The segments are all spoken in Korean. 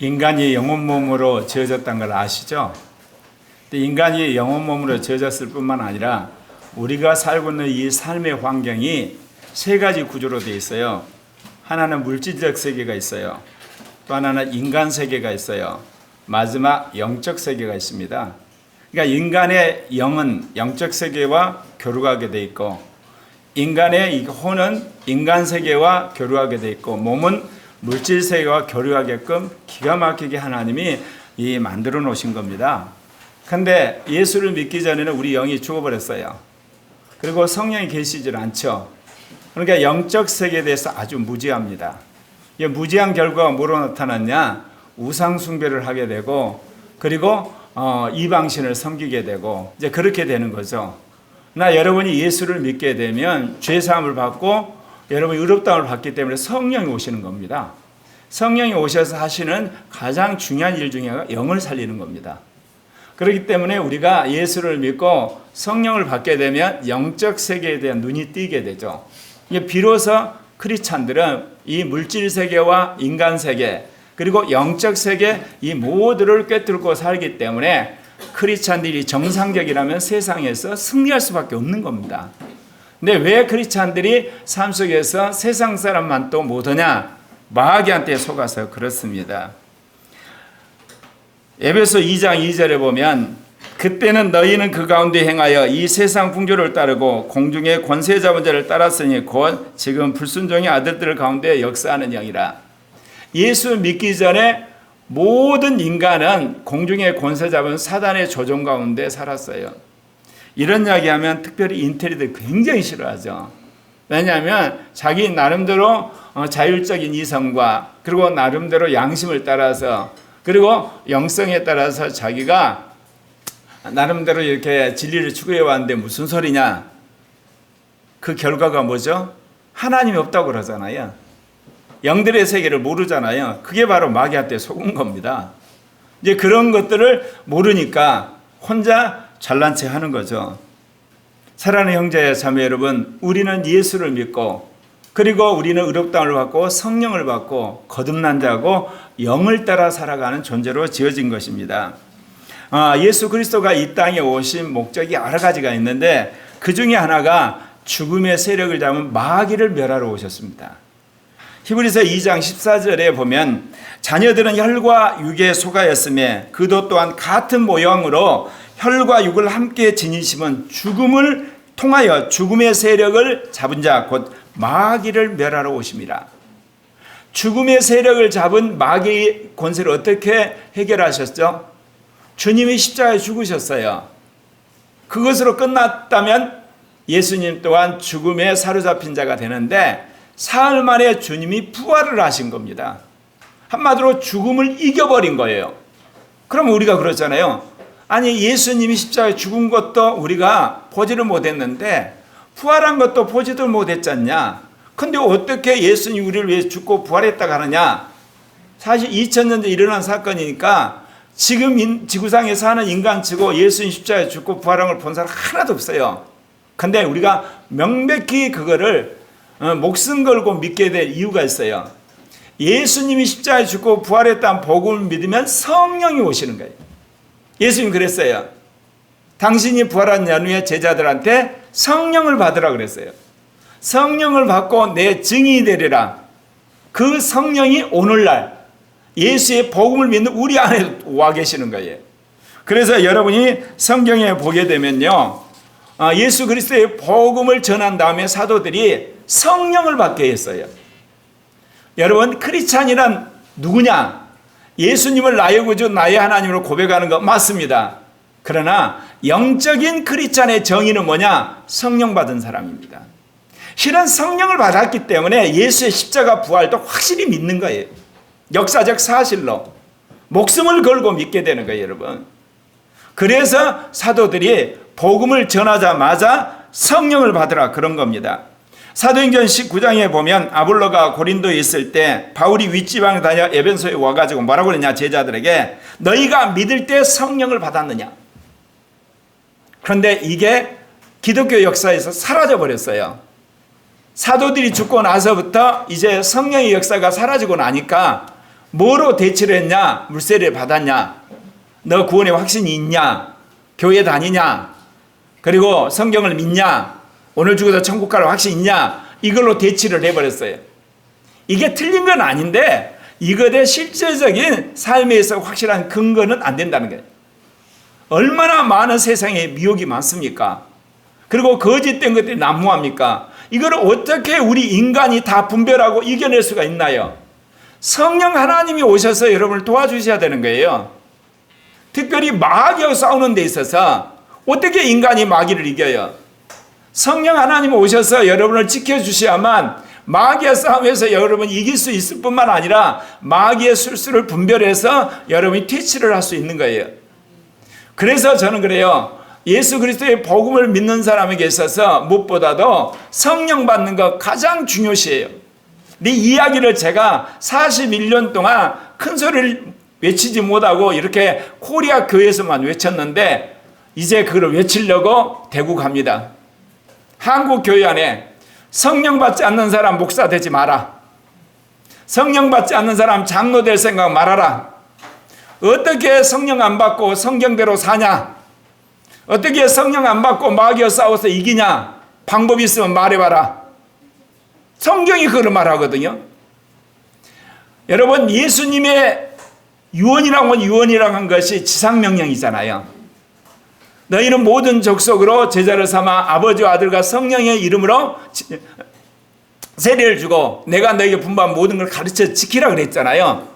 인간이 영혼 몸으로 지어졌다는 걸 아시죠? 근데 인간이 영혼 몸으로 지어졌을 뿐만 아니라 우리가 살고 있는 이 삶의 환경이 세 가지 구조로 되어 있어요. 하나는 물질적 세계가 있어요. 또 하나는 인간 세계가 있어요. 마지막 영적 세계가 있습니다. 그러니까 인간의 영은 영적 세계와 교류하게 되어 있고, 인간의 혼은 인간 세계와 교류하게 되어 있고, 몸은 물질 세계와 교류하게끔 기가 막히게 하나님이 만들어 놓으신 겁니다. 근데 예수를 믿기 전에는 우리 영이 죽어버렸어요. 그리고 성령이 계시질 않죠. 그러니까 영적 세계에 대해서 아주 무지합니다. 이 무지한 결과가 뭐로 나타났냐? 우상 숭배를 하게 되고, 그리고 이방신을 섬기게 되고, 이제 그렇게 되는 거죠. 여러분이 예수를 믿게 되면 죄 사함을 받고 여러분이 의롭다함을 받기 때문에 성령이 오시는 겁니다. 성령이 오셔서 하시는 가장 중요한 일 중에 하나가 영을 살리는 겁니다. 그렇기 때문에 우리가 예수를 믿고 성령을 받게 되면 영적 세계에 대한 눈이 띄게 되죠. 비로소 크리스찬들은 이 물질 세계와 인간 세계, 그리고 영적 세계, 이 모두를 꿰뚫고 살기 때문에 크리스찬들이 정상적이라면 세상에서 승리할 수밖에 없는 겁니다. 근데 왜 크리스찬들이 삶 속에서 세상 사람만 또 못하냐? 마귀한테 속아서 그렇습니다. 에베소 2장 2절에 보면, 그때는 너희는 그 가운데 행하여 이 세상 풍조를 따르고 공중의 권세 잡은 자를 따랐으니 곧 지금 불순종의 아들들 가운데 역사하는 영이라. 예수 믿기 전에 모든 인간은 공중의 권세 잡은 사단의 조종 가운데 살았어요. 이런 이야기하면 특별히 인텔리들 굉장히 싫어하죠. 왜냐하면 자기 나름대로 자율적인 이성과, 그리고 나름대로 양심을 따라서, 그리고 영성에 따라서 자기가 나름대로 이렇게 진리를 추구해 왔는데 무슨 소리냐? 그 결과가 뭐죠? 하나님이 없다고 그러잖아요. 영들의 세계를 모르잖아요. 그게 바로 마귀한테 속은 겁니다. 이제 그런 것들을 모르니까 혼자 잘난 체 하는 거죠. 사랑하는 형제 자매 여러분, 우리는 예수를 믿고, 그리고 우리는 의롭다함을 받고 성령을 받고 거듭난 자고 영을 따라 살아가는 존재로 지어진 것입니다. 예수 그리스도가 이 땅에 오신 목적이 여러 가지가 있는데, 그 중에 하나가 죽음의 세력을 잡은 마귀를 멸하러 오셨습니다. 히브리서 2장 14절에 보면, 자녀들은 혈과 육에 속하였으며 그도 또한 같은 모형으로 혈과 육을 함께 지니심은 죽음을 통하여 죽음의 세력을 잡은 자 곧 마귀를 멸하러 오심이라. 죽음의 세력을 잡은 마귀의 권세를 어떻게 해결하셨죠? 주님이 십자가에 죽으셨어요. 그것으로 끝났다면 예수님 또한 죽음에 사로잡힌 자가 되는데, 사흘 만에 주님이 부활을 하신 겁니다. 한마디로 죽음을 이겨버린 거예요. 그럼 우리가 그렇잖아요. 아니, 예수님이 십자가에 죽은 것도 우리가 보지를 못했는데 부활한 것도 보지도 못했잖냐. 근데 어떻게 예수님이 우리를 위해 죽고 부활했다고 하느냐. 사실 2000년 전에 일어난 사건이니까 지금 지구상에 사는 인간치고 예수님 십자가에 죽고 부활한 걸 본 사람 하나도 없어요. 근데 우리가 명백히 그거를 목숨 걸고 믿게 될 이유가 있어요. 예수님이 십자가에 죽고 부활했다는 복음을 믿으면 성령이 오시는 거예요. 예수님 그랬어요. 당신이 부활한 연후에 제자들한테 성령을 받으라 그랬어요. 성령을 받고 내 증인이 되리라. 그 성령이 오늘날 예수의 복음을 믿는 우리 안에 와 계시는 거예요. 그래서 여러분이 성경에 보게 되면요, 예수 그리스도의 복음을 전한 다음에 사도들이 성령을 받게 했어요. 여러분, 크리스찬이란 누구냐? 예수님을 나의 구주, 나의 하나님으로 고백하는 거 맞습니다. 그러나 영적인 크리스찬의 정의는 뭐냐? 성령 받은 사람입니다. 실은 성령을 받았기 때문에 예수의 십자가 부활도 확실히 믿는 거예요. 역사적 사실로 목숨을 걸고 믿게 되는 거예요, 여러분. 그래서 사도들이 복음을 전하자마자 성령을 받으라 그런 겁니다. 사도행전 19장에 보면 아볼로가 고린도에 있을 때 바울이 윗지방에 다녀 에베소에 와가지고 뭐라고 그랬냐? 제자들에게 너희가 믿을 때 성령을 받았느냐? 그런데 이게 기독교 역사에서 사라져 버렸어요. 사도들이 죽고 나서부터 이제 성령의 역사가 사라지고 나니까 뭐로 대치를 했냐? 물세례를 받았냐? 너 구원의 확신이 있냐? 교회 다니냐? 그리고 성경을 믿냐? 오늘 죽어서 천국 갈 확신 있냐? 이걸로 대치를 해버렸어요. 이게 틀린 건 아닌데 이것의 실제적인 삶에서 확실한 근거는 안 된다는 거예요. 얼마나 많은 세상에 미혹이 많습니까? 그리고 거짓된 것들이 난무합니까? 이걸 어떻게 우리 인간이 다 분별하고 이겨낼 수가 있나요? 성령 하나님이 오셔서 여러분을 도와주셔야 되는 거예요. 특별히 마귀와 싸우는 데 있어서 어떻게 인간이 마귀를 이겨요? 성령 하나님 오셔서 여러분을 지켜주셔야만 마귀의 싸움에서 여러분이 이길 수 있을 뿐만 아니라 마귀의 술수를 분별해서 여러분이 퇴치를 할 수 있는 거예요. 그래서 저는 그래요. 예수 그리스도의 복음을 믿는 사람에게 있어서 무엇보다도 성령 받는 거 가장 중요시해요. 이 이야기를 제가 41년 동안 큰 소리를 외치지 못하고 이렇게 코리아 교회에서만 외쳤는데 이제 그걸 외치려고 대구 갑니다. 한국 교회 안에 성령 받지 않는 사람 목사 되지 마라. 성령 받지 않는 사람 장로 될 생각 말아라. 어떻게 성령 안 받고 성경대로 사냐? 어떻게 성령 안 받고 마귀와 싸워서 이기냐? 방법이 있으면 말해봐라. 성경이 그걸 말하거든요. 여러분, 예수님의 유언이라고 한 것이 지상명령이잖아요. 너희는 모든 족속으로 제자를 삼아 아버지와 아들과 성령의 이름으로 세례를 주고 내가 너희에게 분부한 모든 걸 가르쳐 지키라 그랬잖아요.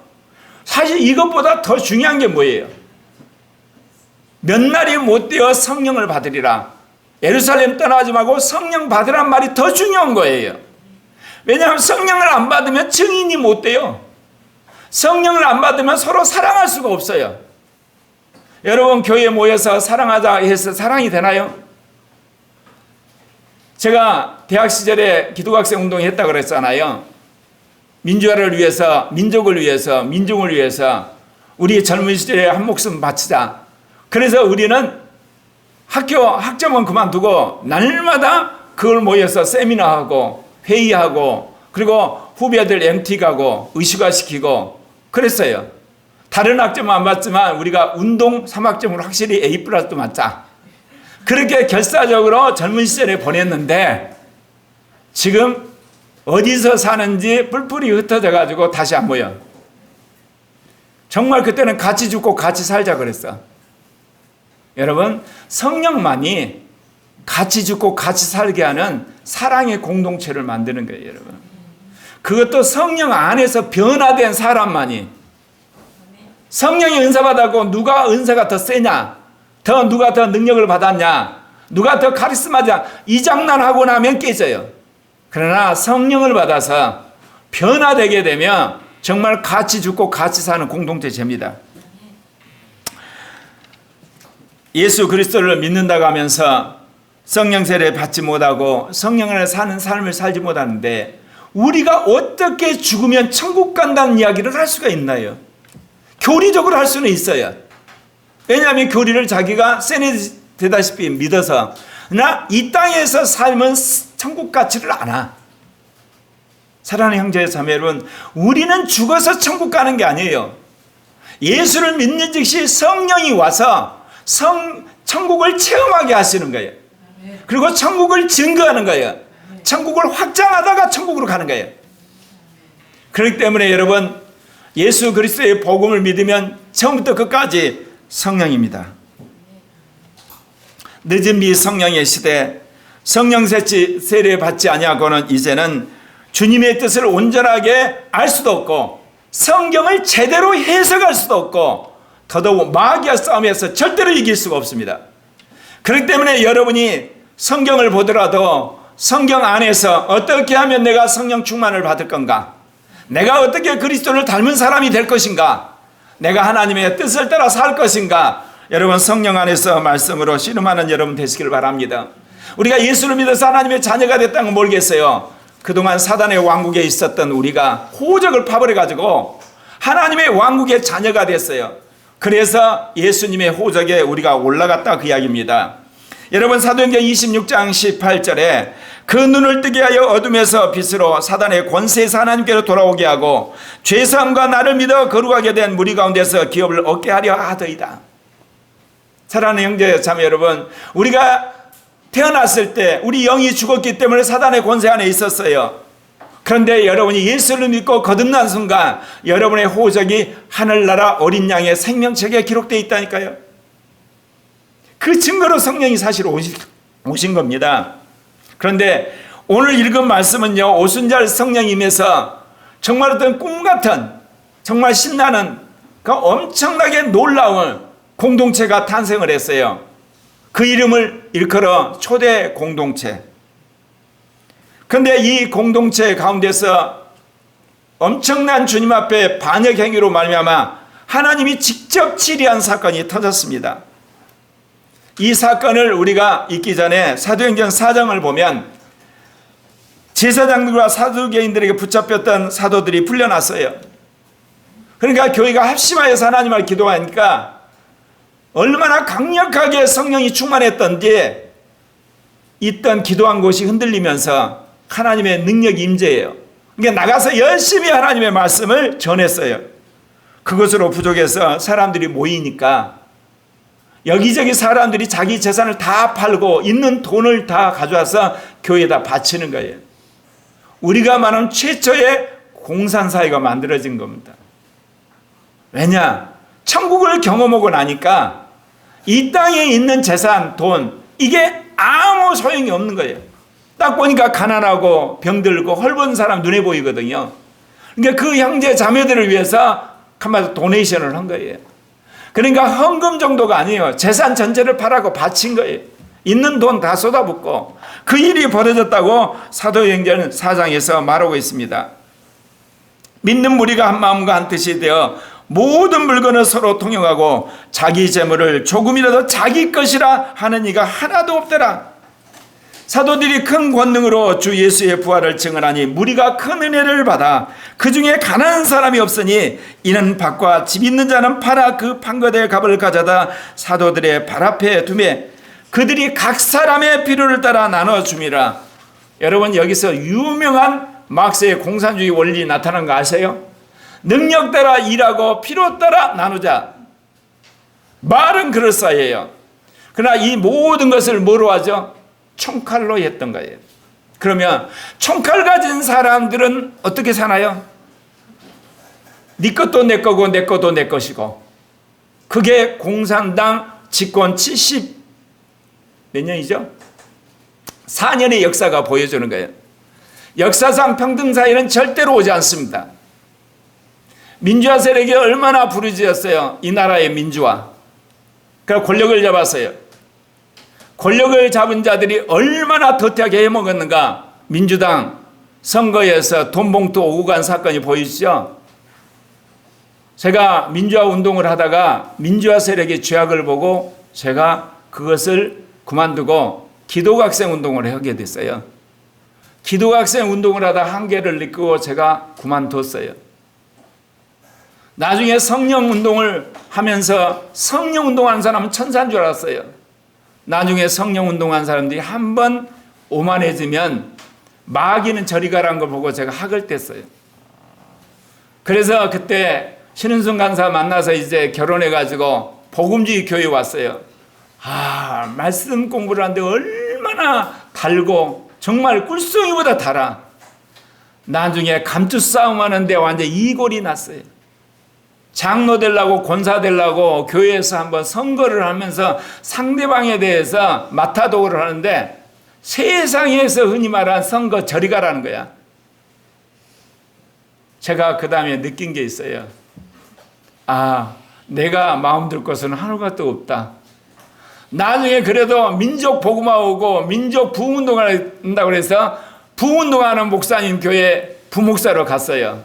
사실 이것보다 더 중요한 게 뭐예요? 몇 날이 못 되어 성령을 받으리라. 예루살렘 떠나지 말고 성령 받으란 말이 더 중요한 거예요. 왜냐하면 성령을 안 받으면 증인이 못 돼요. 성령을 안 받으면 서로 사랑할 수가 없어요. 여러분, 교회에 모여서 사랑하자 해서 사랑이 되나요? 제가 대학 시절에 기독학생 운동을 했다고 그랬잖아요. 민주화를 위해서, 민족을 위해서, 민중을 위해서 우리 젊은 시절에 한 목숨 바치자. 그래서 우리는 학점은 그만두고 날마다 그걸 모여서 세미나하고 회의하고 그리고 후배들 MT 가고 의식화시키고 그랬어요. 다른 학점은 안 받지만 우리가 운동 3학점으로 확실히 A+도 맞자. 그렇게 결사적으로 젊은 시절에 보냈는데 지금 어디서 사는지 뿔뿔이 흩어져 가지고 다시 안 모여. 정말 그때는 같이 죽고 같이 살자 그랬어. 여러분, 성령만이 같이 죽고 같이 살게 하는 사랑의 공동체를 만드는 거예요, 여러분. 그것도 성령 안에서 변화된 사람만이. 성령이 은사 받았고 누가 은사가 더 세냐, 누가 더 능력을 받았냐, 누가 더 카리스마냐, 이 장난하고 나면 깨져요. 그러나 성령을 받아서 변화되게 되면 정말 같이 죽고 같이 사는 공동체입니다. 예수 그리스도를 믿는다고 하면서 성령 세례 받지 못하고 성령을 사는 삶을 살지 못하는데 우리가 어떻게 죽으면 천국 간다는 이야기를 할 수가 있나요? 교리적으로 할 수는 있어요. 왜냐하면 교리를 자기가 세뇌되다시피 믿어서 나 이 땅에서 살면 천국 같지를 않아. 사랑하는 형제 자매 여러분, 우리는 죽어서 천국 가는 게 아니에요. 예수를 믿는 즉시 성령이 와서 천국을 체험하게 하시는 거예요. 그리고 천국을 증거하는 거예요. 천국을 확장하다가 천국으로 가는 거예요. 그렇기 때문에 여러분, 예수 그리스도의 복음을 믿으면 처음부터 끝까지 성령입니다. 늦은 미성령의 시대, 성령 세례 받지 아니하고는 이제는 주님의 뜻을 온전하게 알 수도 없고 성경을 제대로 해석할 수도 없고 더더욱 마귀와 싸움에서 절대로 이길 수가 없습니다. 그렇기 때문에 여러분이 성경을 보더라도 성경 안에서 어떻게 하면 내가 성령 충만을 받을 건가? 내가 어떻게 그리스도를 닮은 사람이 될 것인가? 내가 하나님의 뜻을 따라 살 것인가? 여러분, 성령 안에서 말씀으로 씨름하는 여러분 되시길 바랍니다. 우리가 예수를 믿어서 하나님의 자녀가 됐다는 건 모르겠어요. 그동안 사단의 왕국에 있었던 우리가 호적을 파버려가지고 하나님의 왕국의 자녀가 됐어요. 그래서 예수님의 호적에 우리가 올라갔다 그 이야기입니다. 여러분, 사도행전 26장 18절에 그 눈을 뜨게 하여 어둠에서 빛으로 사단의 권세에서 하나님께로 돌아오게 하고 죄사함과 나를 믿어 거룩하게 된 무리 가운데서 기업을 얻게 하려 하더이다. 사랑하는 형제 자매 여러분, 우리가 태어났을 때 우리 영이 죽었기 때문에 사단의 권세 안에 있었어요. 그런데 여러분이 예수를 믿고 거듭난 순간 여러분의 호적이 하늘나라 어린 양의 생명책에 기록되어 있다니까요. 그 증거로 성령이 사실 오신 겁니다. 그런데 오늘 읽은 말씀은요, 오순절 성령임에서 정말 어떤 꿈 같은, 정말 신나는 그 엄청나게 놀라운 공동체가 탄생을 했어요. 그 이름을 일컬어 초대 공동체. 그런데 이 공동체 가운데서 엄청난 주님 앞에 반역 행위로 말미암아 하나님이 직접 치리한 사건이 터졌습니다. 이 사건을 우리가 읽기 전에 사도행전 4장을 보면 제사장들과 사두개인들에게 붙잡혔던 사도들이 풀려났어요. 그러니까 교회가 합심하여서 하나님을 기도하니까 얼마나 강력하게 성령이 충만했던지 있던 기도한 곳이 흔들리면서 하나님의 능력이 임재해요. 그러니까 나가서 열심히 하나님의 말씀을 전했어요. 그것으로 부족해서 사람들이 모이니까 여기저기 사람들이 자기 재산을 다 팔고 있는 돈을 다 가져와서 교회에다 바치는 거예요. 우리가 말하는 최초의 공산사회가 만들어진 겁니다. 왜냐? 천국을 경험하고 나니까 이 땅에 있는 재산, 돈, 이게 아무 소용이 없는 거예요. 딱 보니까 가난하고 병들고 헐벗은 사람 눈에 보이거든요. 그러니까 그 형제 자매들을 위해서 한마디로 도네이션을 한 거예요. 그러니까 헌금 정도가 아니에요. 재산 전체를 팔아고 바친 거예요. 있는 돈 다 쏟아붓고 그 일이 벌어졌다고 사도행전 4장에서 말하고 있습니다. 믿는 무리가 한 마음과 한 뜻이 되어 모든 물건을 서로 통용하고 자기 재물을 조금이라도 자기 것이라 하는 이가 하나도 없더라. 사도들이 큰 권능으로 주 예수의 부활을 증언하니 무리가 큰 은혜를 받아 그 중에 가난한 사람이 없으니 이는 밭과 집 있는 자는 팔아 그 판 것의 값을 가져다 사도들의 발 앞에 두매 그들이 각 사람의 필요를 따라 나눠줌이라. 여러분, 여기서 유명한 막스의 공산주의 원리 나타난 거 아세요? 능력 따라 일하고 필요 따라 나누자. 말은 그럴싸해요. 그러나 이 모든 것을 뭐로 하죠? 총칼로 했던 거예요. 그러면 총칼 가진 사람들은 어떻게 사나요? 네 것도 내 거고 내 것도 내 것이고. 그게 공산당 집권 70 몇 년이죠? 4년의 역사가 보여주는 거예요. 역사상 평등사회는 절대로 오지 않습니다. 민주화 세력이 얼마나 부르짖었어요. 이 나라의 민주화. 그래서 권력을 잡았어요. 권력을 잡은 자들이 얼마나 더티하게 해먹었는가. 민주당 선거에서 돈봉투 오고 간 사건이 보이시죠? 제가 민주화 운동을 하다가 민주화 세력의 죄악을 보고 제가 그것을 그만두고 기독학생 운동을 하게 됐어요. 기독학생 운동을 하다 한계를 느끼고 제가 그만뒀어요. 나중에 성령 운동을 하면서 성령 운동하는 사람은 천사인 줄 알았어요. 나중에 성령 운동한 사람들이 한번 오만해지면 마귀는 저리 가라는 걸 보고 제가 학을 뗐어요. 그래서 그때 신은순 간사 만나서 이제 결혼해가지고 복음주의 교회에 왔어요. 말씀 공부를 하는데 얼마나 달고 정말 꿀송이보다 달아. 나중에 감투 싸움 하는데 완전 이골이 났어요. 장로 되려고 권사 되려고 교회에서 한번 선거를 하면서 상대방에 대해서 마타도를 하는데 세상에서 흔히 말하는 선거 저리 가라는 거야. 제가 그 다음에 느낀 게 있어요. 내가 마음 들 것은 하나도 없다. 나중에 그래도 민족 복음화하고 민족 부흥운동을 한다고 해서 부흥운동하는 목사님 교회 부목사로 갔어요.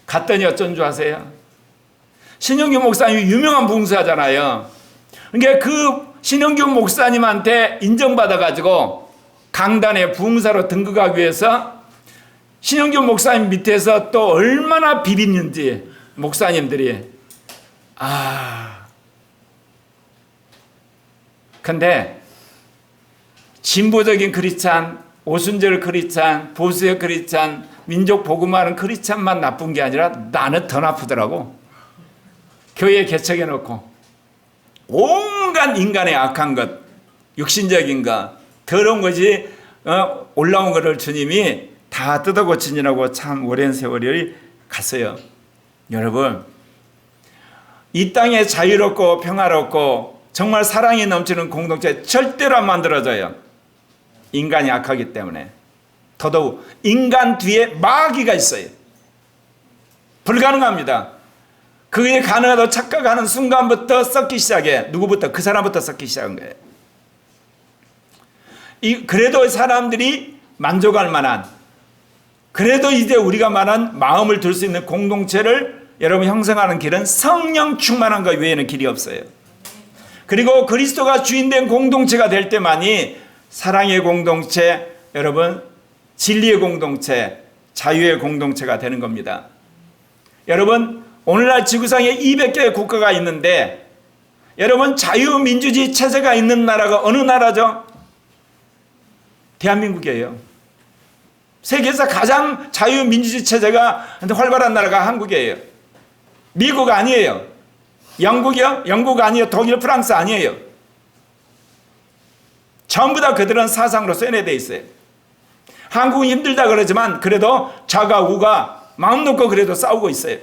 갔더니 어쩐 줄 아세요? 신영규 목사님이 유명한 부흥사잖아요. 그러니까 그 신영규 목사님한테 인정받아가지고 강단에 부흥사로 등극하기 위해서 신영규 목사님 밑에서 또 얼마나 비비는지 목사님들이. 근데 진보적인 크리스찬 오순절 크리스찬, 보수의 크리스찬, 민족 복음하는 크리스찬만 나쁜 게 아니라 나는 더 나쁘더라고. 교회 개척해 놓고 온갖 인간의 악한 것, 육신적인 것, 더러운 것이 올라온 것을 주님이 다 뜯어 고치느라고 참 오랜 세월이 갔어요. 여러분, 이 땅에 자유롭고 평화롭고 정말 사랑이 넘치는 공동체 절대로 안 만들어져요. 인간이 악하기 때문에. 더더욱 인간 뒤에 마귀가 있어요. 불가능합니다. 그게 가능하다고 착각하는 순간부터 썩기 시작해. 누구부터? 그 사람부터 썩기 시작한 거예요. 그래도 사람들이 만족할 만한, 그래도 이제 우리가 말한 마음을 둘 수 있는 공동체를 여러분 형성하는 길은 성령 충만한 것 외에는 길이 없어요. 그리고 그리스도가 주인된 공동체가 될 때만이 사랑의 공동체, 여러분 진리의 공동체, 자유의 공동체가 되는 겁니다. 여러분, 오늘날 지구상에 200개의 국가가 있는데 여러분, 자유민주주의 체제가 있는 나라가 어느 나라죠? 대한민국이에요. 세계에서 가장 자유민주주의 체제가 활발한 나라가 한국이에요. 미국 아니에요. 영국이요? 영국 아니에요. 독일, 프랑스 아니에요. 전부 다 그들은 사상으로 쇠뇌되어 있어요. 한국은 힘들다 그러지만 그래도 좌가 우가 마음 놓고 그래도 싸우고 있어요.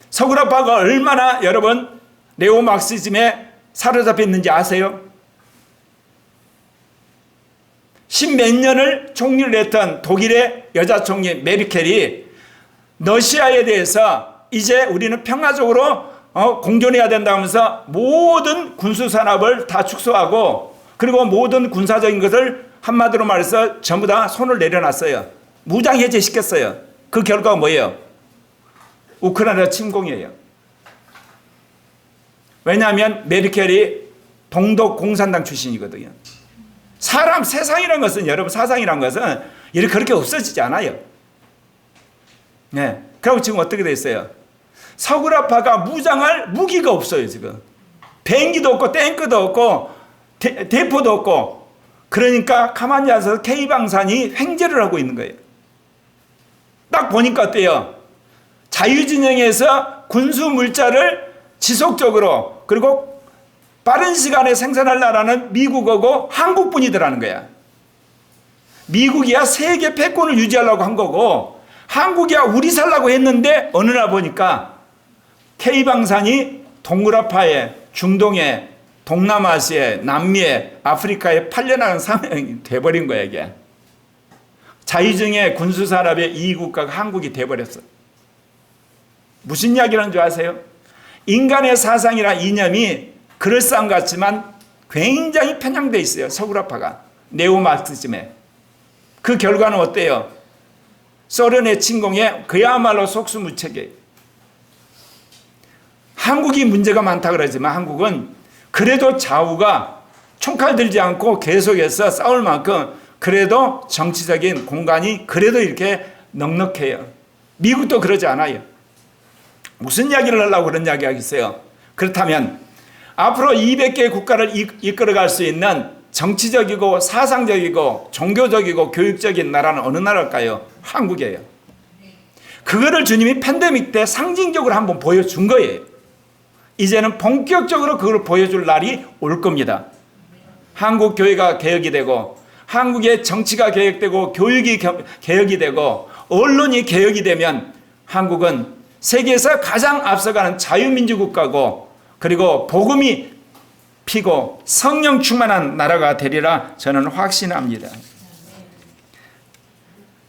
서구라파가 얼마나 여러분 네오마르크시즘에 사로잡혀 있는지 아세요? 10몇 년을 총리를 했던 독일의 여자 총리 메르켈이 러시아에 대해서 이제 우리는 평화적으로 공존해야 된다 하면서 모든 군수산업을 다 축소하고 그리고 모든 군사적인 것을 한마디로 말해서 전부 다 손을 내려놨어요. 무장해제시켰어요. 그 결과가 뭐예요? 우크라이나 침공이에요. 왜냐하면 메르켈이 동독 공산당 출신이거든요. 사람, 세상이라는 것은, 여러분, 사상이라는 것은 이렇게 그렇게 없어지지 않아요. 네. 그리고 지금 어떻게 됐어요? 서구라파가 무장할 무기가 없어요, 지금. 비행기도 없고, 탱크도 없고, 대포도 없고. 그러니까 가만히 앉아서 K방산이 횡재를 하고 있는 거예요. 딱 보니까 어때요? 자유진영에서 군수 물자를 지속적으로, 그리고 빠른 시간에 생산할 나라는 미국하고 한국뿐이더라는 거야. 미국이야 세계 패권을 유지하려고 한 거고 한국이야 우리 살라고 했는데 어느 날 보니까 K방산이 동그라파에, 중동에, 동남아시아에, 남미에, 아프리카에 팔려나간 상황이 돼버린 거야 이게. 자유중의 군수산업의 2국가가 한국이 돼버렸어. 무슨 이야기라는 줄 아세요? 인간의 사상이나 이념이 그럴싸한 것 같지만 굉장히 편향되어 있어요. 서구라파가. 네오마르크시즘에. 그 결과는 어때요? 소련의 침공에 그야말로 속수무책이에요. 한국이 문제가 많다 그러지만 한국은 그래도 좌우가 총칼 들지 않고 계속해서 싸울 만큼 그래도 정치적인 공간이 그래도 이렇게 넉넉해요. 미국도 그러지 않아요. 무슨 이야기를 하려고 그런 이야기 하겠어요? 그렇다면 앞으로 200개의 국가를 이끌어갈 수 있는 정치적이고 사상적이고 종교적이고 교육적인 나라는 어느 나라일까요? 한국이에요. 그거를 주님이 팬데믹 때 상징적으로 한번 보여준 거예요. 이제는 본격적으로 그걸 보여줄 날이 올 겁니다. 한국 교회가 개혁이 되고 한국의 정치가 개혁되고 교육이 개혁이 되고 언론이 개혁이 되면 한국은 세계에서 가장 앞서가는 자유민주국가고 그리고 복음이 피고 성령 충만한 나라가 되리라 저는 확신합니다.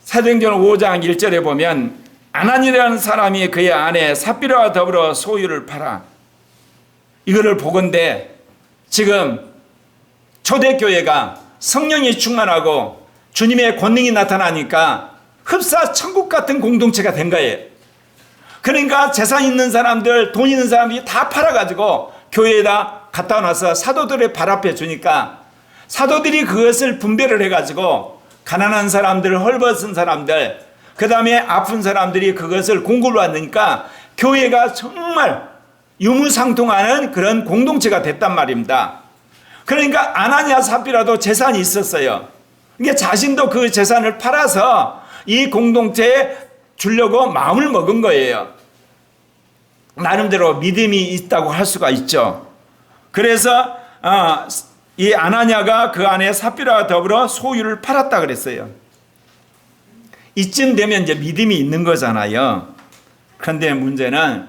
사도행전 5장 1절에 보면 아나니라는 사람이 그의 아내 삽비라와 더불어 소유를 팔아 이거를 보건대 지금 초대교회가 성령이 충만하고 주님의 권능이 나타나니까 흡사 천국 같은 공동체가 된 거예요. 그러니까 재산 있는 사람들, 돈 있는 사람들이 다 팔아가지고 교회에다 갖다 놔서 사도들의 발 앞에 주니까 사도들이 그것을 분배를 해가지고 가난한 사람들, 헐벗은 사람들, 그 다음에 아픈 사람들이 그것을 공급을 받으니까 교회가 정말 유무상통하는 그런 공동체가 됐단 말입니다. 그러니까 아나니아 삽비라도 재산이 있었어요. 그러니까 자신도 그 재산을 팔아서 이 공동체에 주려고 마음을 먹은 거예요. 나름대로 믿음이 있다고 할 수가 있죠. 그래서 이 아나니아가 그 안에 삽비라와 더불어 소유를 팔았다 그랬어요. 이쯤 되면 이제 믿음이 있는 거잖아요. 그런데 문제는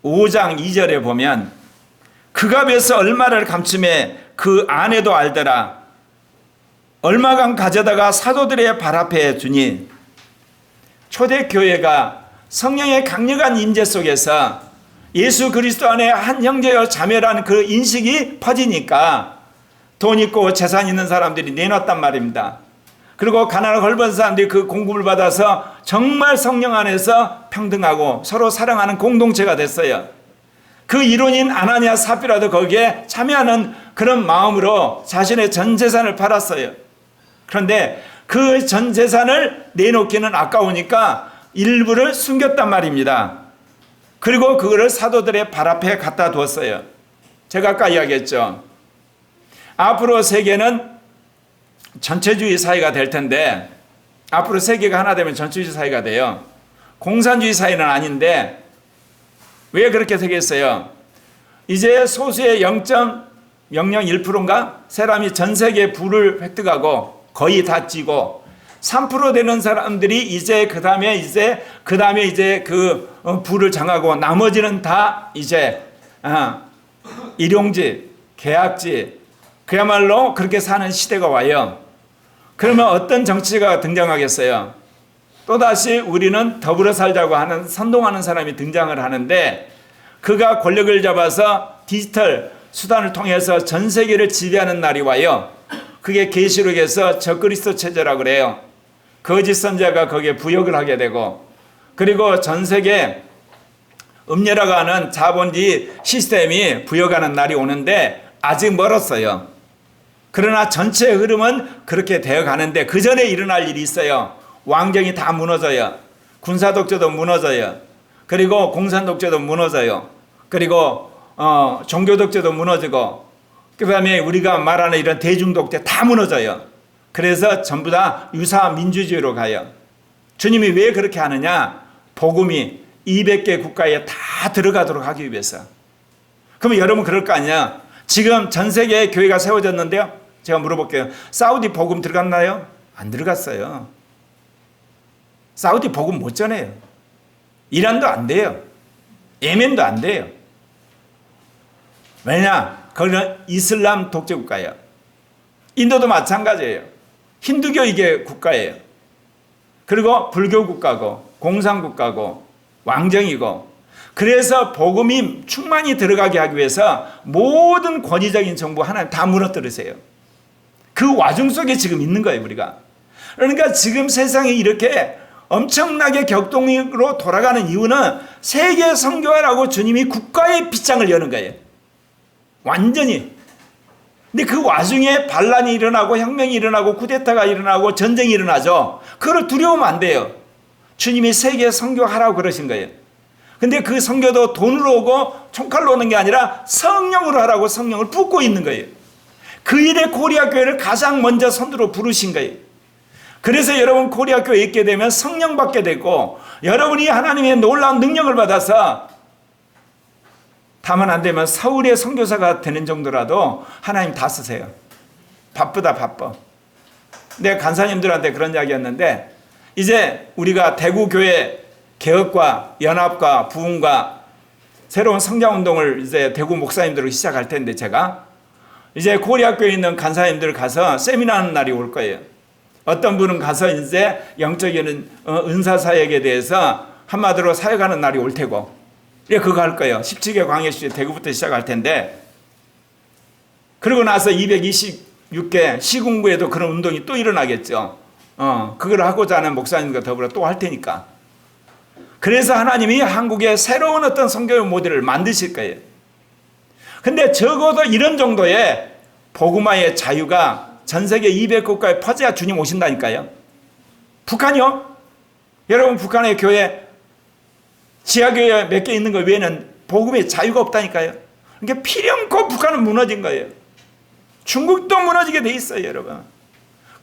5장 2절에 보면 그 값에서 얼마를 감춤해 그 아내도 알더라. 얼마간 가져다가 사도들의 발 앞에 주니. 초대교회가 성령의 강력한 임재 속에서 예수 그리스도 안에 한 형제여 자매라는 그 인식이 퍼지니까 돈 있고 재산 있는 사람들이 내놨단 말입니다. 그리고 가난하고 헐벗은 사람들이 그 공급을 받아서 정말 성령 안에서 평등하고 서로 사랑하는 공동체가 됐어요. 그 이론인 아나니아 삽비라도 거기에 참여하는 그런 마음으로 자신의 전 재산을 팔았어요. 그런데 그 전 재산을 내놓기는 아까우니까 일부를 숨겼단 말입니다. 그리고 그거를 사도들의 발 앞에 갖다 두었어요. 제가 아까 이야기했죠. 앞으로 세계는 전체주의 사회가 될 텐데, 앞으로 세계가 하나 되면 전체주의 사회가 돼요. 공산주의 사회는 아닌데 왜 그렇게 되겠어요? 이제 소수의 0.001%인가 사람이 전 세계 부를 획득하고 거의 다 쥐고 3% 되는 사람들이 이제 그 다음에 이제 그 부를 장하고 나머지는 다 이제 일용직, 계약직, 그야말로 그렇게 사는 시대가 와요. 그러면 어떤 정치가 등장하겠어요? 또다시 우리는 더불어 살자고 하는 선동하는 사람이 등장을 하는데, 그가 권력을 잡아서 디지털 수단을 통해서 전 세계를 지배하는 날이 와요. 그게 계시록에서 적그리스도 체제라고 그래요. 거짓 선자가 거기에 부역을 하게 되고, 그리고 전 세계 음녀라고 하는 자본주의 시스템이 부역하는 날이 오는데 아직 멀었어요. 그러나 전체 흐름은 그렇게 되어 가는데 그 전에 일어날 일이 있어요. 왕정이 다 무너져요. 군사독재도 무너져요. 그리고 공산독재도 무너져요. 그리고 종교독재도 무너지고, 그 다음에 우리가 말하는 이런 대중독재 다 무너져요. 그래서 전부 다 유사 민주주의로 가요. 주님이 왜 그렇게 하느냐? 복음이 200개 국가에 다 들어가도록 하기 위해서. 그러면 여러분 그럴 거 아니야? 지금 전 세계에 교회가 세워졌는데요, 제가 물어볼게요. 사우디 복음 들어갔나요? 안 들어갔어요. 사우디 복음 못 전해요. 이란도 안 돼요. 예멘도 안 돼요. 왜냐? 거기는 이슬람 독재 국가예요. 인도도 마찬가지예요. 힌두교 이게 국가예요. 그리고 불교 국가고 공산 국가고 왕정이고, 그래서 복음이 충만히 들어가게 하기 위해서 모든 권위적인 정부 하나님 다 무너뜨리세요. 그 와중 속에 지금 있는 거예요, 우리가. 그러니까 지금 세상이 이렇게 엄청나게 격동으로 돌아가는 이유는 세계 선교화라고 주님이 국가의 빗장을 여는 거예요. 완전히. 근데 그 와중에 반란이 일어나고 혁명이 일어나고 쿠데타가 일어나고 전쟁이 일어나죠. 그걸 두려우면 안 돼요. 주님이 세계 선교하라고 그러신 거예요. 근데 그 선교도 돈으로 오고 총칼로 오는 게 아니라 성령으로 하라고 성령을 붓고 있는 거예요. 그 일에 코리아 교회를 가장 먼저 선두로 부르신 거예요. 그래서 여러분 코리아 교회에 있게 되면 성령 받게 되고, 여러분이 하나님의 놀라운 능력을 받아서 다만 안 되면 서울의 선교사가 되는 정도라도 하나님 다 쓰세요. 바쁘다 바빠. 내가 간사님들한테 그런 이야기였는데, 이제 우리가 대구교회 개혁과 연합과 부흥과 새로운 성장운동을 이제 대구 목사님들로 시작할 텐데, 제가 이제 코리아 교회에 있는 간사님들 가서 세미나 하는 날이 올 거예요. 어떤 분은 가서 이제 영적인 은사 사역에 대해서 한마디로 사역하는 날이 올 테고, 예, 그거 할 거예요. 17개 광역시 대구부터 시작할 텐데, 그러고 나서 226개 시군구에도 그런 운동이 또 일어나겠죠. 그걸 하고자 하는 목사님과 더불어 또 할 테니까. 그래서 하나님이 한국에 새로운 어떤 선교의 모델을 만드실 거예요. 근데 적어도 이런 정도의 복음화의 자유가 전 세계 200국가에 퍼져야 주님 오신다니까요. 북한이요? 여러분 북한의 교회, 지하교회 몇 개 있는 것 외에는 복음의 자유가 없다니까요. 그러니까 필연코 북한은 무너진 거예요. 중국도 무너지게 돼 있어요, 여러분.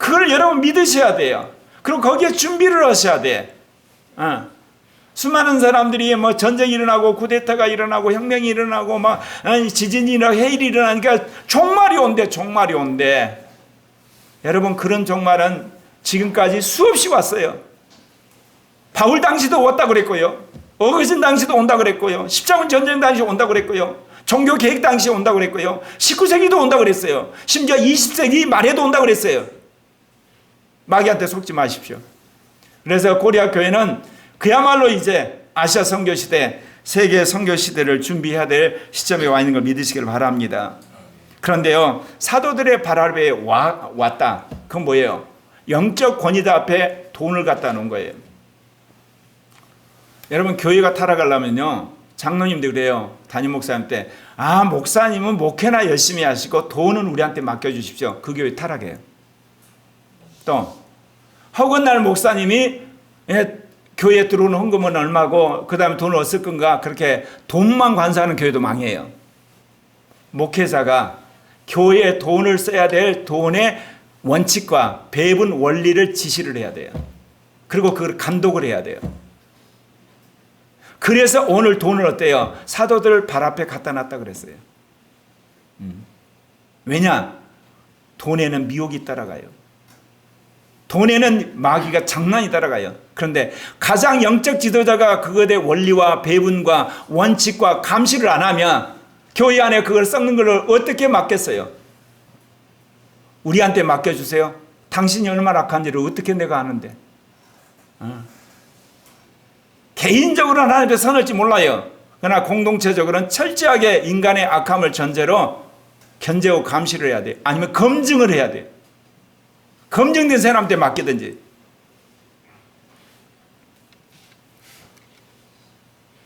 그걸 여러분 믿으셔야 돼요. 그리고 거기에 준비를 하셔야 돼. 수많은 사람들이 뭐 전쟁이 일어나고 쿠데타가 일어나고 혁명이 일어나고 막 지진이 일어나고 해일이 일어나니까 종말이 온대. 여러분, 그런 종말은 지금까지 수없이 왔어요. 바울 당시도 왔다 그랬고요. 어거진 당시도 온다 그랬고요. 십자군 전쟁 당시 온다 그랬고요. 종교 개혁 당시에 온다 그랬고요. 19세기도 온다 그랬어요. 심지어 20세기 말에도 온다 그랬어요. 마귀한테 속지 마십시오. 그래서 고리아 교회는 그야말로 이제 아시아 선교 시대, 세계 선교 시대를 준비해야 될 시점에 와 있는 걸 믿으시길 바랍니다. 그런데요, 사도들의 발 아래에 왔다. 그건 뭐예요? 영적 권위자 앞에 돈을 갖다 놓은 거예요. 여러분, 교회가 타락하려면요, 장로님들 그래요. 담임 목사님한테, 목사님은 목회나 열심히 하시고 돈은 우리한테 맡겨주십시오. 그 교회 타락해요. 또 허건날 목사님이 교회에 들어오는 헌금은 얼마고 그 다음에 돈을 어디 쓸 건가, 그렇게 돈만 관사하는 교회도 망해요. 목회자가 교회에 돈을 써야 될 돈의 원칙과 배분 원리를 지시를 해야 돼요. 그리고 그걸 감독을 해야 돼요. 그래서 오늘 돈을 어때요? 사도들 발 앞에 갖다 놨다 그랬어요. 왜냐? 돈에는 미혹이 따라가요. 돈에는 마귀가 장난이 따라가요. 그런데 가장 영적 지도자가 그것에 대해 원리와 배분과 원칙과 감시를 안 하면 교회 안에 그걸 썩는 걸 어떻게 막겠어요? 우리한테 맡겨주세요. 당신이 얼마나 악한지를 어떻게 내가 아는데. 개인적으로는 하나님께 선할지 몰라요. 그러나 공동체적으로는 철저하게 인간의 악함을 전제로 견제하고 감시를 해야 돼요. 아니면 검증을 해야 돼요. 검증된 사람한테 맡기든지.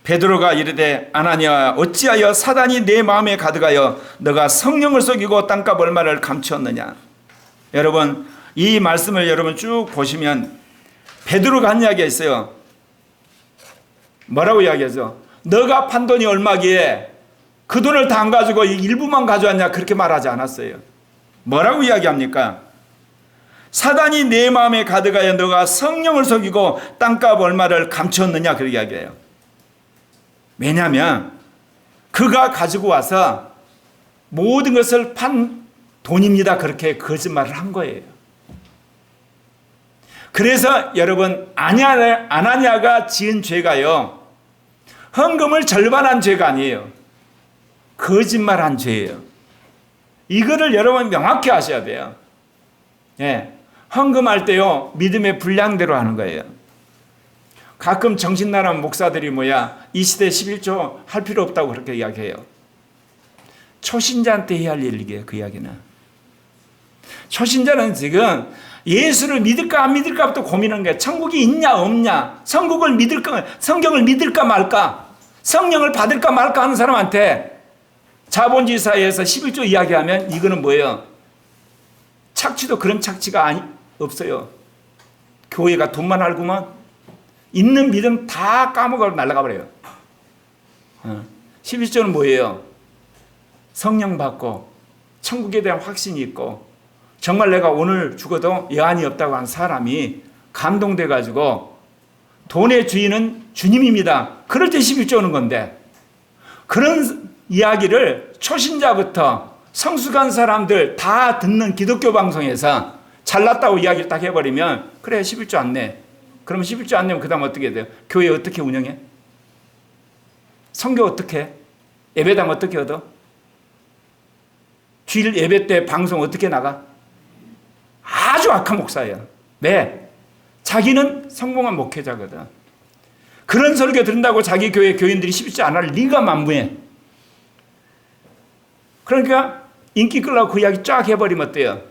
베드로가 이르되 아나니아 어찌하여 사단이 내 마음에 가득하여 너가 성령을 속이고 땅값 얼마를 감추었느냐. 여러분, 이 말씀을 여러분 쭉 보시면 베드로가 한 이야기가 있어요. 뭐라고 이야기하죠? 너가 판 돈이 얼마기에 그 돈을 다 안 가지고 일부만 가져왔냐, 그렇게 말하지 않았어요. 뭐라고 이야기합니까? 사단이 내 마음에 가득하여 너가 성령을 속이고 땅값 얼마를 감추었느냐, 그렇게 이야기해요. 왜냐하면 그가 가지고 와서 모든 것을 판 돈입니다, 그렇게 거짓말을 한 거예요. 그래서 여러분, 아나니아가 지은 죄가요, 헌금을 절반한 죄가 아니에요. 거짓말한 죄예요. 이거를 여러분 명확히 아셔야 돼요. 헌금할 때요, 믿음의 분량대로 하는 거예요. 가끔 정신나간 목사들이 이 시대에 11조 할 필요 없다고 그렇게 이야기해요. 초신자한테 해야 할 일이에요, 그 이야기는. 초신자는 지금 예수를 믿을까 안 믿을까부터 고민하는 거예요. 천국이 있냐 없냐, 성경을 믿을까 말까, 성령을 받을까 말까 하는 사람한테 자본주의 사회에서 11조 이야기하면 이거는 뭐예요? 착취도 그런 착취가 없어요. 교회가 돈만 알고만 있는 믿음 다 까먹어 날아가 버려요. 11조는 뭐예요? 성령 받고 천국에 대한 확신이 있고 정말 내가 오늘 죽어도 여한이 없다고 하는 사람이 감동돼 가지고 돈의 주인은 주님입니다, 그럴 때 11조는 건데, 그런 이야기를 초신자부터 성숙한 사람들 다 듣는 기독교 방송에서 잘났다고 이야기를 딱 해버리면, 그래 11조 안 내. 그러면 11조 안 내면 그 다음 어떻게 돼요? 교회 어떻게 운영해? 선교 어떻게 해? 예배당 어떻게 얻어? 주일 예배 때 방송 어떻게 나가? 아주 악한 목사예요. 왜? 자기는 성공한 목회자거든. 그런 설교 들은다고 자기 교회 교인들이 11조 안 할 리가 만무해. 그러니까 인기 끌려고 그 이야기 쫙 해버리면 어때요?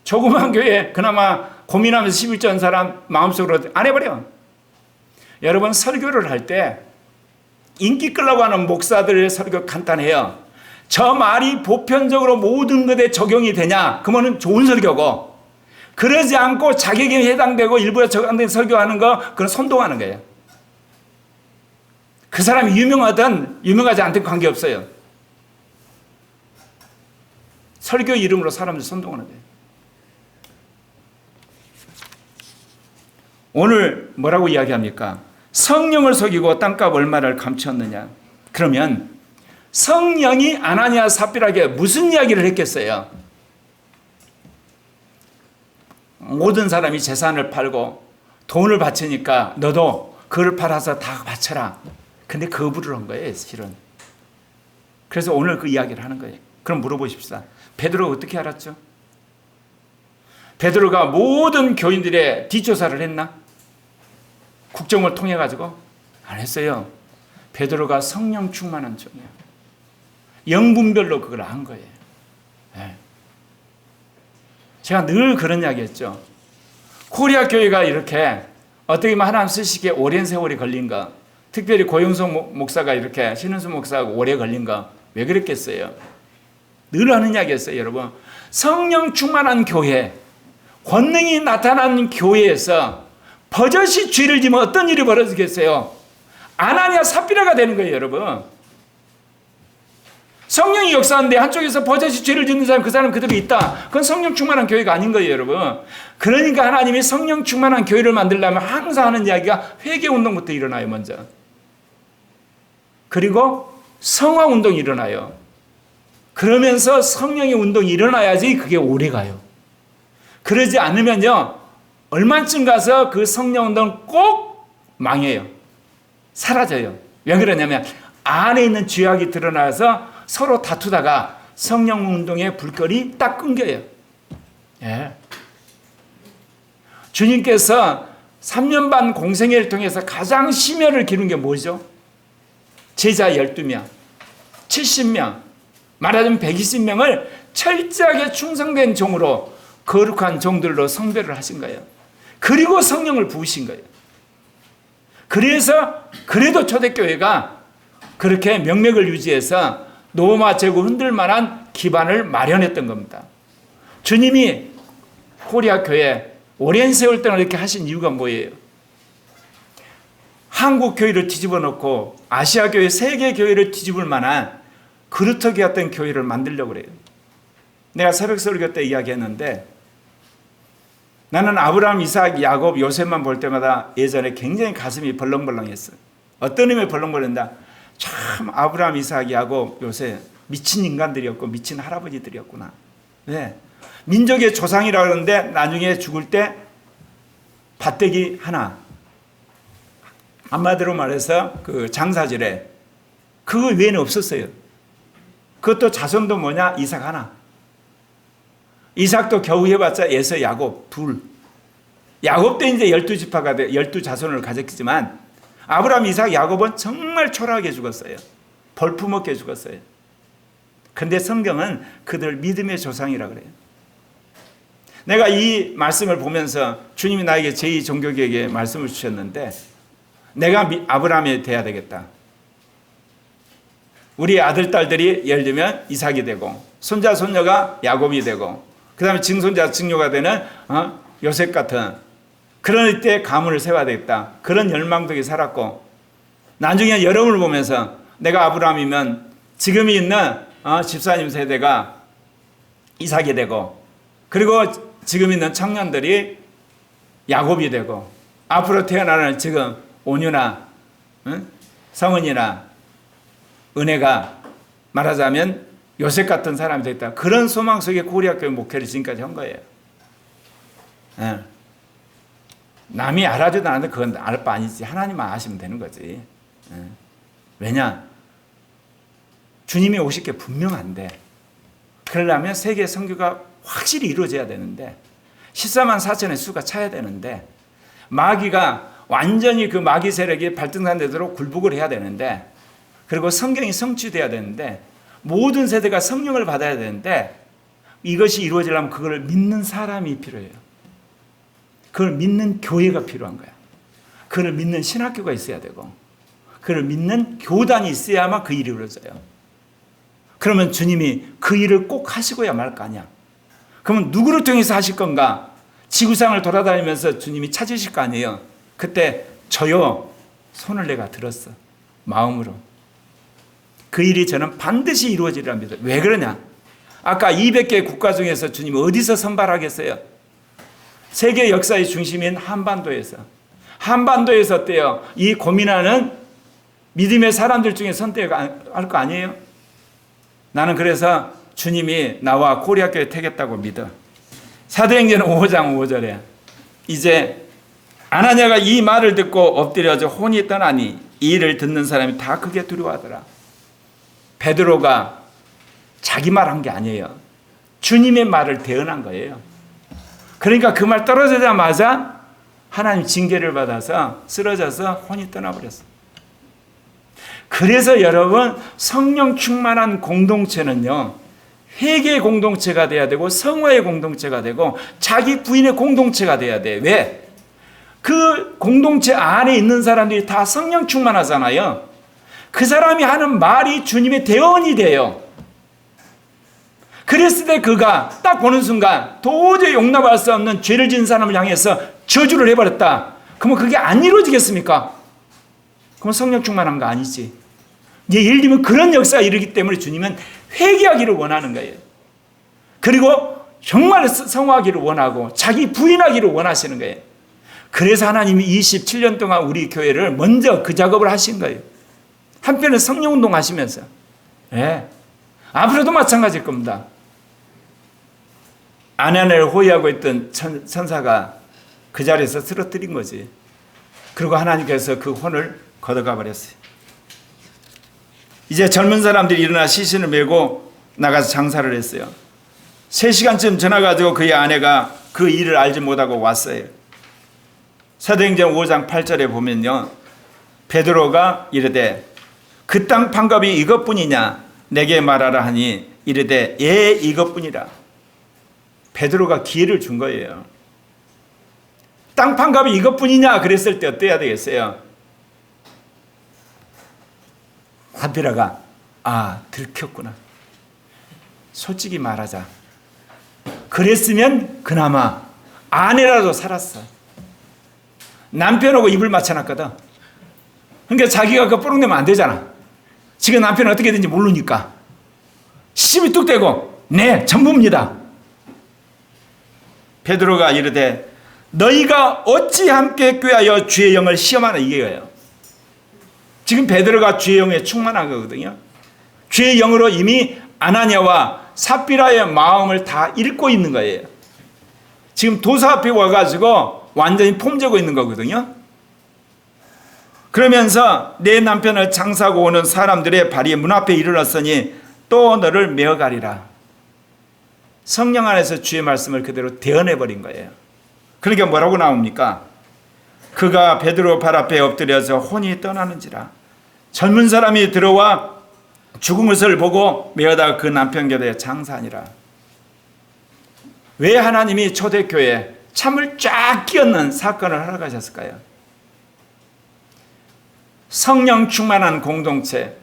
조그만 교회 그나마 고민하면서 11조 한 사람 마음속으로 안 해버려. 여러분, 설교를 할 때 인기 끌려고 하는 목사들의 설교 간단해요. 저 말이 보편적으로 모든 것에 적용이 되냐? 그러면 좋은 설교고, 그러지 않고 자격에 해당되고 일부에 적용된 설교하는 거, 그건 선동하는 거예요. 그 사람이 유명하든 유명하지 않든 관계없어요. 설교 이름으로 사람들 선동하는 거예요. 오늘 뭐라고 이야기합니까? 성령을 속이고 땅값 얼마를 감추었느냐. 그러면 성령이 아나니아 삽비라에게 무슨 이야기를 했겠어요? 모든 사람이 재산을 팔고 돈을 바치니까 너도 그걸 팔아서 다 바쳐라. 근데 거부를 한 거예요, 실은. 그래서 오늘 그 이야기를 하는 거예요. 그럼 물어보십시다. 베드로가 어떻게 알았죠? 베드로가 모든 교인들의 뒷조사를 했나? 국정을 통해 가지고? 안 했어요. 베드로가 성령 충만한 종이에요. 영분별로 그걸 안 거예요. 네. 제가 늘 그런 이야기 했죠. 코리아 교회가 이렇게 어떻게 보면 하나님 쓰시기에 오랜 세월이 걸린 거, 특별히 고영석 목사가 이렇게 신은수 목사가 오래 걸린 거, 왜 그랬겠어요? 늘 하는 이야기였어요, 여러분. 성령 충만한 교회, 권능이 나타난 교회에서 버젓이 죄를 지면 어떤 일이 벌어지겠어요? 아나니아 삽비라가 되는 거예요, 여러분. 성령이 역사하는데 한쪽에서 버젓이 죄를 짓는 사람, 그 사람 그대로 있다. 그건 성령 충만한 교회가 아닌 거예요, 여러분. 그러니까 하나님이 성령 충만한 교회를 만들려면 항상 하는 이야기가 회개운동부터 일어나요, 먼저. 그리고 성화운동이 일어나요. 그러면서 성령의 운동이 일어나야지 그게 오래가요. 그러지 않으면요, 얼마쯤 가서 그 성령운동은 꼭 망해요. 사라져요. 왜 그러냐면 안에 있는 죄악이 드러나서 서로 다투다가 성령운동의 불결이 딱 끊겨요. 예. 주님께서 3년 반 공생애를 통해서 가장 심혈을 기른 게 뭐죠? 제자 12명, 70명, 말하자면 120명을 철저하게 충성된 종으로, 거룩한 종들로 성별을 하신 거예요. 그리고 성령을 부으신 거예요. 그래서 그래도 초대교회가 그렇게 명맥을 유지해서 노마 제국 흔들 만한 기반을 마련했던 겁니다. 주님이 코리아 교회 오랜 세월 동안 이렇게 하신 이유가 뭐예요? 한국 교회를 뒤집어 놓고 아시아 교회, 세계 교회를 뒤집을 만한 그루터기 같은 교회를 만들려고 그래요. 내가 새벽 설교 때 이야기했는데, 나는 아브라함, 이삭, 야곱, 요셉만 볼 때마다 예전에 굉장히 가슴이 벌렁벌렁했어요. 어떤 의미에 벌렁벌렁한다? 참 아브라함, 이삭, 야곱, 요셉 미친 인간들이었고 미친 할아버지들이었구나. 네. 민족의 조상이라고 하는데 나중에 죽을 때 밭대기 하나, 한마디로 말해서 그 장사질에 그거 외에는 없었어요. 그것도 자손도 뭐냐? 이삭 하나. 이삭도 겨우 해봤자 에서 야곱 둘. 야곱 때 이제 12지파가 돼 12자손을 가졌지만 아브라함, 이삭, 야곱은 정말 초라하게 죽었어요. 벌품없게 죽었어요. 근데 성경은 그들 믿음의 조상이라고 그래요. 내가 이 말씀을 보면서 주님이 나에게 제2종교개혁의 말씀을 주셨는데, 내가 아브라함이 돼야 되겠다. 우리 아들, 딸들이 예를 들면 이삭이 되고, 손자, 손녀가 야곱이 되고, 그 다음에 증손자, 증녀가 되는 요셉 같은 그런 때 가문을 세워야 되겠다. 그런 열망독이 살았고, 나중에 여러분을 보면서 내가 아브라함이면 지금 있는 집사님 세대가 이삭이 되고, 그리고 지금 있는 청년들이 야곱이 되고, 앞으로 태어나는 지금 온유나 성은이나 은혜가 말하자면 요셉 같은 사람이 됐다. 그런 소망 속에 코리아 교회 목회를 지금까지 한 거예요. 네. 남이 알아주도 않는데 그건 알 바 아니지. 하나님만 아시면 되는 거지. 네. 왜냐? 주님이 오실 게 분명한데, 그러려면 세계 선교가 확실히 이루어져야 되는데, 14만 4천의 수가 차야 되는데, 마귀가 완전히 그 마귀 세력이 발등산되도록 굴복을 해야 되는데, 그리고 성경이 성취돼야 되는데, 모든 세대가 성령을 받아야 되는데, 이것이 이루어지려면 그걸 믿는 사람이 필요해요. 그걸 믿는 교회가 필요한 거야. 그걸 믿는 신학교가 있어야 되고, 그걸 믿는 교단이 있어야만 그 일이 이루어져요. 그러면 주님이 그 일을 꼭 하시고야 말 거 아니야. 그러면 누구를 통해서 하실 건가? 지구상을 돌아다니면서 주님이 찾으실 거 아니에요. 그때 저요, 손을 내가 들었어. 마음으로. 그 일이 저는 반드시 이루어지리라 믿어요. 왜 그러냐? 아까 200개 국가 중에서 주님이 어디서 선발하겠어요? 세계 역사의 중심인 한반도에서 한반도에서 어때요? 이 고민하는 믿음의 사람들 중에 선택할 거 아니에요? 나는 그래서 주님이 나와 고리학교에 택했다고 믿어. 사도행전 5장 5절에 이제 아나니아가 이 말을 듣고 엎드려져 혼이 떠나니 이 일을 듣는 사람이 다 크게 두려워하더라. 베드로가 자기 말한 게 아니에요. 주님의 말을 대언한 거예요. 그러니까 그 말 떨어지자마자 하나님 징계를 받아서 쓰러져서 혼이 떠나버렸어. 그래서 여러분, 성령 충만한 공동체는요, 회개의 공동체가 돼야 되고 성화의 공동체가 되고 자기 부인의 공동체가 돼야 돼. 왜? 그 공동체 안에 있는 사람들이 다 성령 충만하잖아요. 그 사람이 하는 말이 주님의 대언이 돼요. 그랬을 때 그가 딱 보는 순간 도저히 용납할 수 없는 죄를 지은 사람을 향해서 저주를 해버렸다. 그러면 그게 안 이루어지겠습니까? 그럼 성령 충만한 거 아니지. 예를 들면 그런 역사가 이르기 때문에 주님은 회개하기를 원하는 거예요. 그리고 정말 성화하기를 원하고 자기 부인하기를 원하시는 거예요. 그래서 하나님이 27년 동안 우리 교회를 먼저 그 작업을 하신 거예요. 한편에 성령운동 하시면서. 네. 앞으로도 마찬가지일 겁니다. 아내를 호위하고 있던 천사가 그 자리에서 쓰러뜨린 거지. 그리고 하나님께서 그 혼을 걷어가 버렸어요. 이제 젊은 사람들이 일어나 시신을 메고 나가서 장사를 했어요. 3시간쯤 지나가지고 그의 아내가 그 일을 알지 못하고 왔어요. 사도행전 5장 8절에 보면요, 베드로가 이르되 그 땅 판값이 이것뿐이냐 내게 말하라 하니 이르되 예 이것뿐이라. 베드로가 기회를 준 거예요. 땅 판값이 이것뿐이냐 그랬을 때 어때야 되겠어요? 삽비라가 들켰구나. 솔직히 말하자. 그랬으면 그나마 아내라도 살았어. 남편하고 입을 맞춰놨거든. 그러니까 자기가 그거 뽀록내면 안 되잖아. 지금 남편은 어떻게 되는지 모르니까 시집이 뚝 떼고 네 전부입니다. 베드로가 이르되 너희가 어찌 함께 꾀하여 주의 영을 시험하나, 이게요. 지금 베드로가 주의 영에 충만한 거거든요. 주의 영으로 이미 아나니아와 삽비라의 마음을 다 읽고 있는 거예요. 지금 도사 앞에 와가지고 완전히 폼재고 있는 거거든요. 그러면서 내 남편을 장사하고 오는 사람들의 발이 문 앞에 이르렀으니 또 너를 메어가리라. 성령 안에서 주의 말씀을 그대로 대언해버린 거예요. 그러니까 뭐라고 나옵니까? 그가 베드로 발 앞에 엎드려서 혼이 떠나는지라. 젊은 사람이 들어와 죽은 것을 보고 메어다가 그 남편 곁에 장사하니라. 왜 하나님이 초대교회에 참을 쫙 끼얹는 사건을 허락하셨을까요? 성령 충만한 공동체,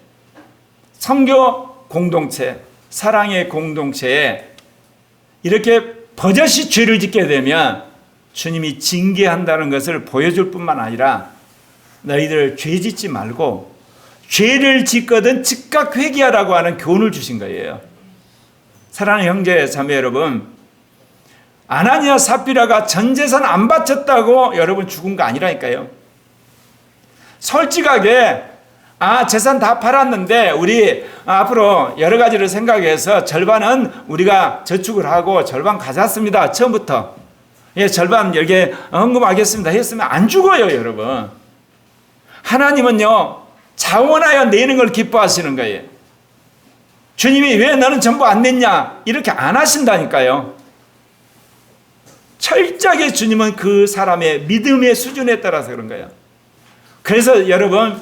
선교 공동체, 사랑의 공동체에 이렇게 버젓이 죄를 짓게 되면 주님이 징계한다는 것을 보여줄 뿐만 아니라 너희들 죄 짓지 말고 죄를 짓거든 즉각 회개하라고 하는 교훈을 주신 거예요. 사랑하는 형제 자매 여러분, 아나니아 삽비라가 전 재산 안 바쳤다고 여러분 죽은 거 아니라니까요. 솔직하게 재산 다 팔았는데 우리 앞으로 여러 가지를 생각해서 절반은 우리가 저축을 하고 절반 가졌습니다. 처음부터. 절반 여기에 헌금하겠습니다 했으면 안 죽어요, 여러분. 하나님은요, 자원하여 내는 걸 기뻐하시는 거예요. 주님이 왜 너는 전부 안 냈냐 이렇게 안 하신다니까요. 철저하게 주님은 그 사람의 믿음의 수준에 따라서 그런 거예요. 그래서 여러분,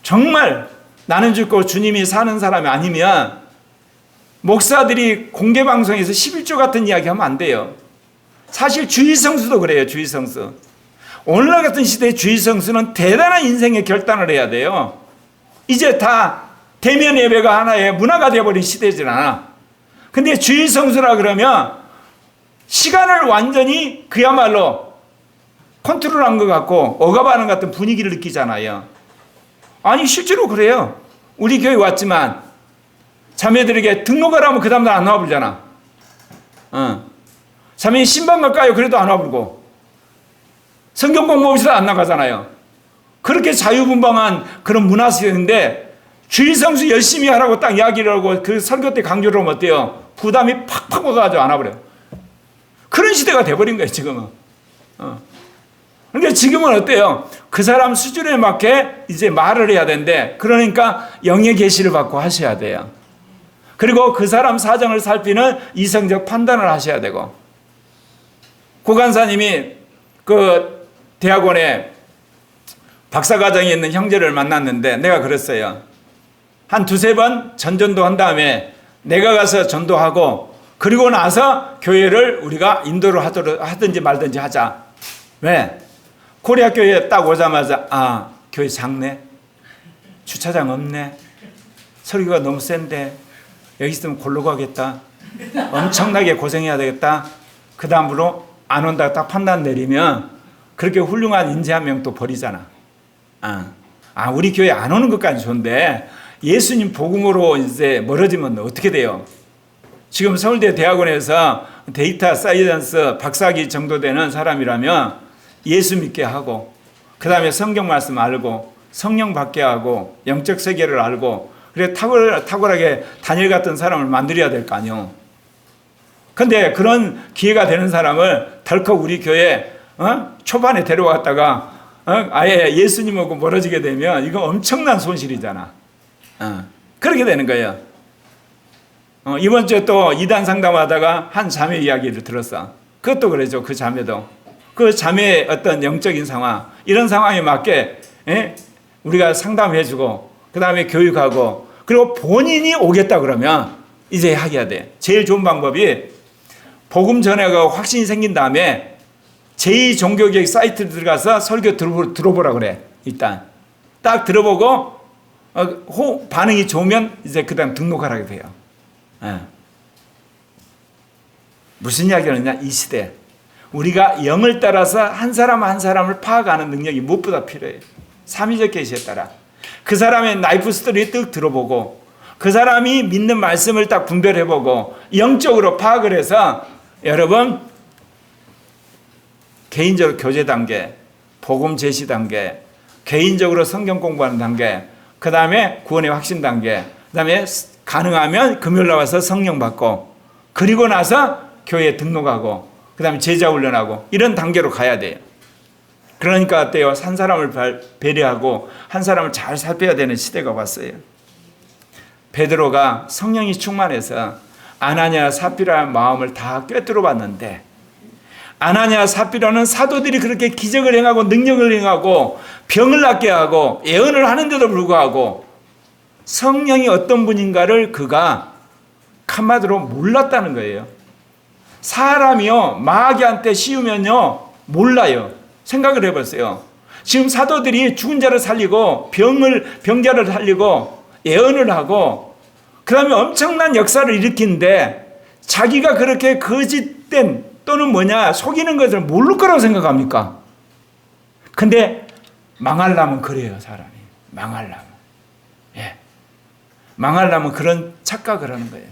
정말 나는 죽고 주님이 사는 사람이 아니면 목사들이 공개방송에서 11조 같은 이야기 하면 안 돼요. 사실 주의성수도 그래요. 주의성수. 오늘날 같은 시대의 주의성수는 대단한 인생의 결단을 해야 돼요. 이제 다 대면 예배가 하나의 문화가 되어버린 시대질 않아. 근데 주의성수라 그러면 시간을 완전히 그야말로 컨트롤한 것 같고 억압하는 같은 분위기를 느끼잖아요. 아니 실제로 그래요. 우리 교회 왔지만 자매들에게 등록을 하면 그 다음날 안 와불잖아. 자매 신방 갈까요? 그래도 안 와불고. 성경 공부 없이도 안 나가잖아요. 그렇게 자유분방한 그런 문화시대인데 주일성수 열심히 하라고 딱 이야기를 하고 그 설교 때 강조를 하면 어때요? 부담이 팍팍 와가지고 안 와버려요. 그런 시대가 돼버린 거예요, 지금은. 그러니까 지금은 어때요? 그 사람 수준에 맞게 이제 말을 해야 되는데, 그러니까 영의 계시를 받고 하셔야 돼요. 그리고 그 사람 사정을 살피는 이성적 판단을 하셔야 되고, 고간사님이 그 대학원에 박사과정에 있는 형제를 만났는데 내가 그랬어요. 한 두세 번 전전도 한 다음에 내가 가서 전도하고 그리고 나서 교회를 우리가 인도를 하든지 말든지 하자. 왜? 코리아 교회에 딱 오자마자 교회 작네, 주차장 없네, 설교가 너무 센데 여기 있으면 골로 가겠다, 엄청나게 고생해야 되겠다, 그 다음으로 안 온다고 딱 판단 내리면 그렇게 훌륭한 인재 한 명 또 버리잖아. 우리 교회 안 오는 것까지 좋은데 예수님 복음으로 이제 멀어지면 어떻게 돼요? 지금 서울대 대학원에서 데이터 사이언스 박사학위 정도 되는 사람이라면 예수 믿게 하고, 그 다음에 성경 말씀 알고, 성령 받게 하고, 영적 세계를 알고, 그래 탁월하게 다니엘 같은 사람을 만들어야 될 거 아니에요. 근데 그런 기회가 되는 사람을 덜컥 우리 교회 초반에 데려왔다가 아예 예수님하고 멀어지게 되면 이거 엄청난 손실이잖아. 그렇게 되는 거예요. 이번 주에 또 이단 상담하다가 한 자매 이야기를 들었어. 그것도 그러죠. 그 자매도. 그 자매의 어떤 영적인 상황, 이런 상황에 맞게 우리가 상담해주고, 그 다음에 교육하고, 그리고 본인이 오겠다 그러면 이제 하게 돼. 제일 좋은 방법이 복음 전해가 확신이 생긴 다음에 제2종교개혁 사이트 들어가서 설교 들어보라 그래. 일단 딱 들어보고 반응이 좋으면 이제 그 다음 등록하라고 돼요. 무슨 이야기를 하느냐, 이 시대 우리가 영을 따라서 한 사람 한 사람을 파악하는 능력이 무엇보다 필요해요. 삼위적 계시에 따라 그 사람의 라이프 스토리 뜩 들어보고, 그 사람이 믿는 말씀을 딱 분별해보고 영적으로 파악을 해서, 여러분 개인적으로 교제 단계, 복음 제시 단계, 개인적으로 성경 공부하는 단계, 그 다음에 구원의 확신 단계, 그 다음에 가능하면 금요일 나와서 성령 받고, 그리고 나서 교회에 등록하고, 그 다음에 제자 훈련하고, 이런 단계로 가야 돼요. 그러니까 어때요? 한 사람을 배려하고 한 사람을 잘 살펴야 되는 시대가 왔어요. 베드로가 성령이 충만해서 아나니아 삽비라의 마음을 다 꿰뚫어 봤는데, 아나니아 삽비라는 사도들이 그렇게 기적을 행하고 능력을 행하고 병을 낫게 하고 예언을 하는데도 불구하고 성령이 어떤 분인가를 그가 한마디로 몰랐다는 거예요. 사람이요 마귀한테 씌우면요 몰라요. 생각을 해보세요. 지금 사도들이 죽은 자를 살리고 병자를 살리고 예언을 하고 그 다음에 엄청난 역사를 일으키는데, 자기가 그렇게 거짓된 또는 속이는 것을 모를 거라고 생각합니까? 근데 망하려면 그래요. 사람이 망하려면 망하려면 그런 착각을 하는 거예요.